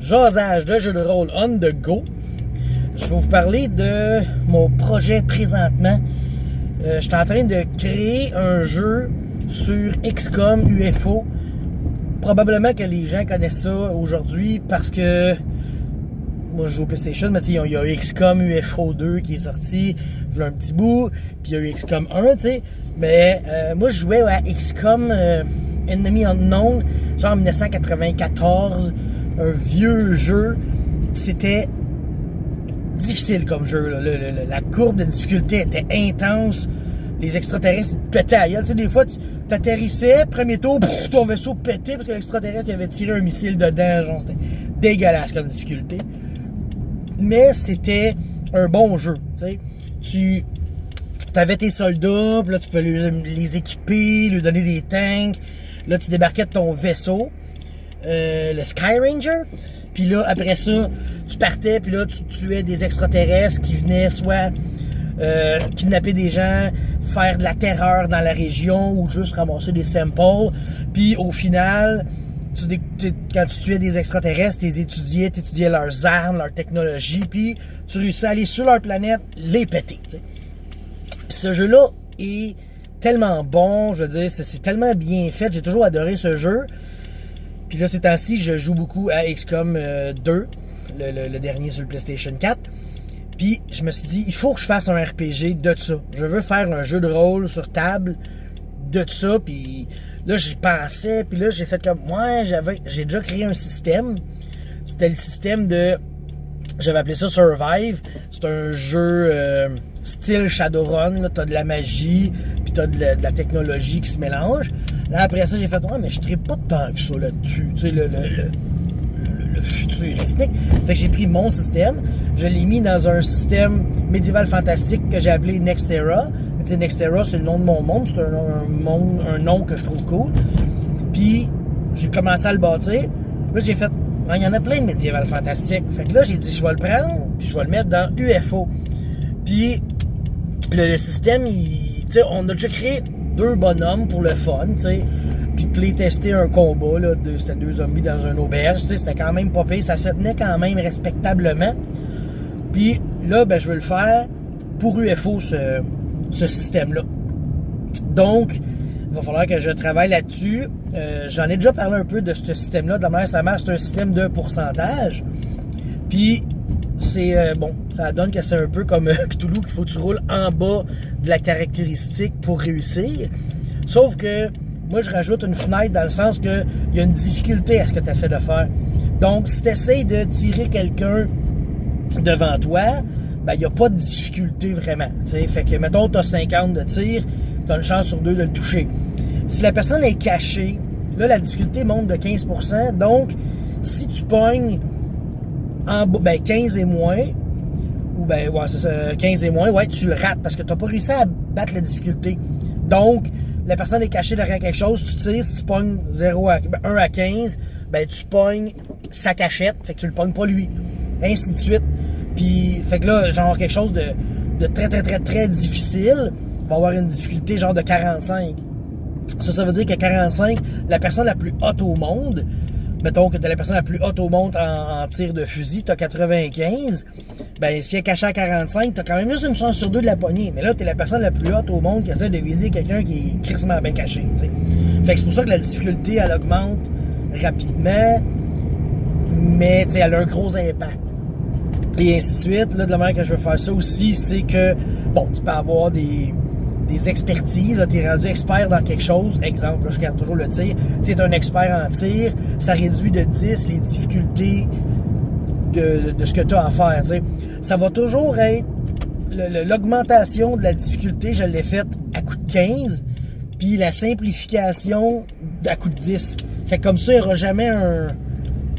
jasage de jeu de rôle on the go. Je vais vous parler de mon projet présentement. Je suis en train de créer un jeu sur XCOM UFO. Probablement que les gens connaissent ça aujourd'hui parce que moi je joue au PlayStation, mais il y a XCOM UFO 2 qui est sorti il y a un petit bout, puis il y a eu XCOM 1, tu sais. Mais moi je jouais à XCOM Enemy Unknown, genre en 1994, un vieux jeu. C'était difficile comme jeu, là. La courbe de difficulté était intense. Les extraterrestres, ils te pétaient à la gueule. Tu sais, des fois, tu t'atterrissais, premier tour, ton vaisseau pétait parce que l'extraterrestre il avait tiré un missile dedans. Genre, c'était dégueulasse comme difficulté. Mais c'était un bon jeu. Tu avais tes soldats, puis là, tu peux les équiper, lui donner des tanks. Là, tu débarquais de ton vaisseau, le Sky Ranger. Puis là, après ça, tu partais, puis là, tu tuais des extraterrestres qui venaient soit kidnapper des gens, faire de la terreur dans la région ou juste ramasser des samples. Puis au final, quand tu tuais des extraterrestres, tu étudiais leurs armes, leur technologie, puis tu réussissais à aller sur leur planète, les péter. T'sais. Puis ce jeu-là est tellement bon, je veux dire, c'est tellement bien fait, j'ai toujours adoré ce jeu. Puis là, ces temps-ci, je joue beaucoup à XCOM 2, le dernier sur le PlayStation 4. Puis je me suis dit, il faut que je fasse un RPG de ça. Je veux faire un jeu de rôle sur table de ça. Puis là, j'y pensais. Puis là, j'ai fait comme, moi, j'ai déjà créé un système. C'était le système de, j'avais appelé ça Survive. C'est un jeu style Shadowrun. T'as de la magie, puis t'as de la technologie qui se mélange. Là, après ça, j'ai fait, ouais, mais je tripe pas tant que ça là-dessus. Tu sais, le futuristique. Fait que j'ai pris mon système, je l'ai mis dans un système médiéval fantastique que j'ai appelé Nextera. Tu sais, Nextera, c'est le nom de mon monde. C'est un nom que je trouve cool. Puis, j'ai commencé à le bâtir. Là, j'ai fait, il y en a plein de médiéval fantastique. Fait que là, j'ai dit, je vais le prendre, puis je vais le mettre dans UFO. Puis, le système, tu sais, on a déjà créé 2 bonhommes pour le fun, tu sais. Puis playtester un combat, là, c'était 2 zombies dans un auberge, tu sais, c'était quand même pas pire, ça se tenait quand même respectablement. Puis là, ben, je veux le faire pour UFO, ce système-là. Donc, il va falloir que je travaille là-dessus. J'en ai déjà parlé un peu de ce système-là, de la manière ça marche, c'est un système de pourcentage. Puis, c'est, ça donne que c'est un peu comme Cthulhu, qu'il faut que tu roules en bas de la caractéristique pour réussir. Sauf que, moi, je rajoute une fenêtre dans le sens qu'il y a une difficulté à ce que tu essaies de faire. Donc, si tu essaies de tirer quelqu'un devant toi, ben, il n'y a pas de difficulté vraiment. T'sais. Fait que, mettons, tu as 50 de tir, tu as une chance sur 2 de le toucher. Si la personne est cachée, là, la difficulté monte de 15%. Donc, si tu pognes en bas, ben, 15 et moins, ou ben, ouais, c'est ça, 15 et moins, ouais, tu le rates parce que tu n'as pas réussi à battre la difficulté. Donc, la personne est cachée derrière quelque chose, tu tires, si tu pognes 1 à 15, ben tu pognes sa cachette, fait que tu le pognes pas lui. Ainsi de suite. Puis, fait que là, genre quelque chose de très, très, très, très difficile, va avoir une difficulté genre de 45. Ça veut dire qu'à 45, la personne la plus haute au monde, mettons que t'es la personne la plus haute au monde en tir de fusil, t'as 95, ben si elle est cachée à 45, t'as quand même juste une chance sur 2 de la pogner. Mais là, t'es la personne la plus haute au monde qui essaie de viser quelqu'un qui est crissement bien caché, t'sais. Fait que c'est pour ça que la difficulté, elle augmente rapidement, mais t'sais, elle a un gros impact. Et ainsi de suite. Là, de la manière que je veux faire ça aussi, c'est que, bon, tu peux avoir des expertises, tu es rendu expert dans quelque chose, exemple, là, je garde toujours le tir, tu es un expert en tir, ça réduit de 10 les difficultés de ce que tu as à faire, t'sais. Ça va toujours être, l'augmentation de la difficulté, je l'ai faite à coup de 15, puis la simplification à coup de 10. Fait que comme ça, il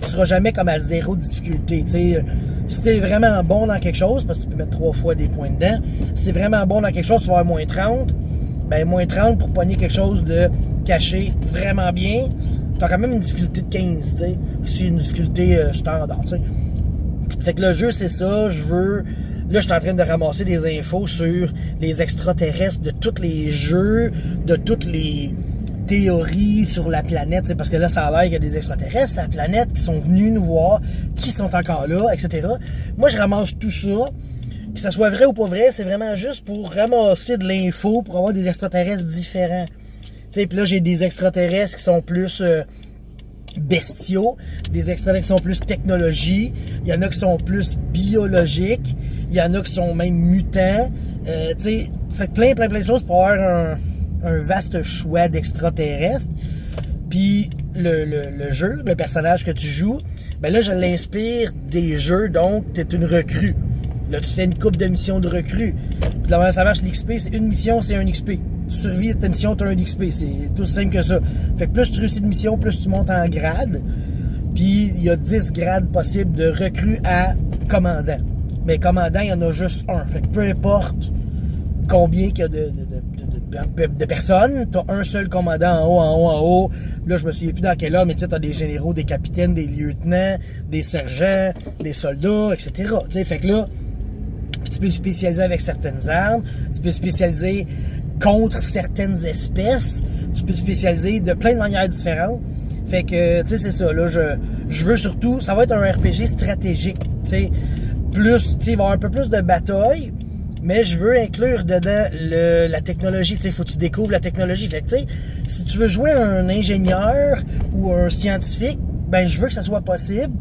tu seras jamais comme à 0 difficulté, t'sais. Si t'es vraiment bon dans quelque chose, parce que tu peux mettre 3 fois des points dedans, si t'es vraiment bon dans quelque chose, tu vas avoir moins 30. Ben, moins 30 pour pogner quelque chose de caché vraiment bien, t'as quand même une difficulté de 15, tu sais. C'est une difficulté standard, tu sais. Fait que le jeu, c'est ça. Là, je suis en train de ramasser des infos sur les extraterrestres de tous les jeux, de toutes les théories sur la planète, parce que là, ça a l'air qu'il y a des extraterrestres sur la planète qui sont venus nous voir, qui sont encore là, etc. Moi, je ramasse tout ça. Que ça soit vrai ou pas vrai, c'est vraiment juste pour ramasser de l'info, pour avoir des extraterrestres différents. Puis là, j'ai des extraterrestres qui sont plus bestiaux, des extraterrestres qui sont plus technologie, il y en a qui sont plus biologiques, il y en a qui sont même mutants. Fait plein de choses pour avoir un vaste choix d'extraterrestres. Puis le jeu, le personnage que tu joues, ben là, je l'inspire des jeux, donc t'es une recrue. Là, tu fais une couple de missions de recrue. Puis de la manière ça marche, l'XP, c'est une mission, c'est un XP. Tu survis ta mission, tu as un XP. C'est tout simple que ça. Fait que plus tu réussis de mission, plus tu montes en grade. Puis il y a 10 grades possibles de recrue à commandant. Mais commandant, il y en a juste un. Fait que peu importe combien qu'il y a de personnes, tu as un seul commandant en haut. Là, je me souviens plus dans quel ordre, mais tu sais, tu as des généraux, des capitaines, des lieutenants, des sergents, des soldats, etc. T'sais, fait que là, tu peux spécialiser avec certaines armes, tu peux spécialiser contre certaines espèces, tu peux spécialiser de plein de manières différentes. Fait que, tu sais, c'est ça, là, je veux surtout, ça va être un RPG stratégique, tu sais, plus, tu sais, il va y avoir un peu plus de bataille, mais je veux inclure dedans la technologie, tu sais, faut que tu découvres la technologie. Fait que, tu sais, si tu veux jouer un ingénieur ou un scientifique, ben, je veux que ça soit possible.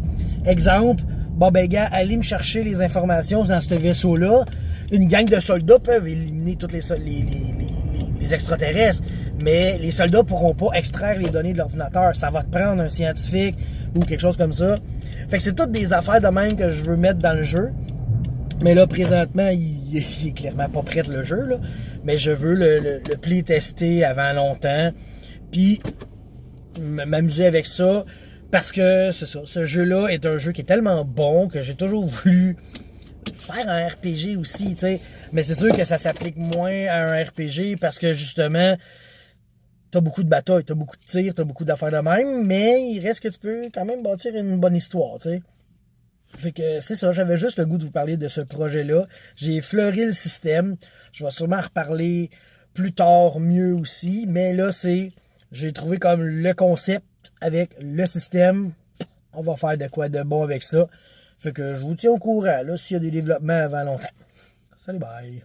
Exemple, bon, ben, gars, allez me chercher les informations dans ce vaisseau-là. Une gang de soldats peuvent éliminer tous les extraterrestres, mais les soldats pourront pas extraire les données de l'ordinateur. Ça va te prendre un scientifique ou quelque chose comme ça. Fait que c'est toutes des affaires de même que je veux mettre dans le jeu. Mais là, présentement, il est clairement pas prêt le jeu, là. Mais je veux le playtester avant longtemps. Puis m'amuser avec ça. Parce que c'est ça, ce jeu-là est un jeu qui est tellement bon que j'ai toujours voulu faire un RPG aussi, tu sais. Mais c'est sûr que ça s'applique moins à un RPG parce que justement, t'as beaucoup de batailles, t'as beaucoup de tirs, t'as beaucoup d'affaires de même, mais il reste que tu peux quand même bâtir une bonne histoire, tu sais. Fait que c'est ça, j'avais juste le goût de vous parler de ce projet-là. J'ai fleuri le système. Je vais sûrement en reparler plus tard, mieux aussi. Mais là, j'ai trouvé comme le concept avec le système. On va faire de quoi de bon avec ça. Fait que je vous tiens au courant, là, s'il y a des développements avant longtemps. Salut, bye!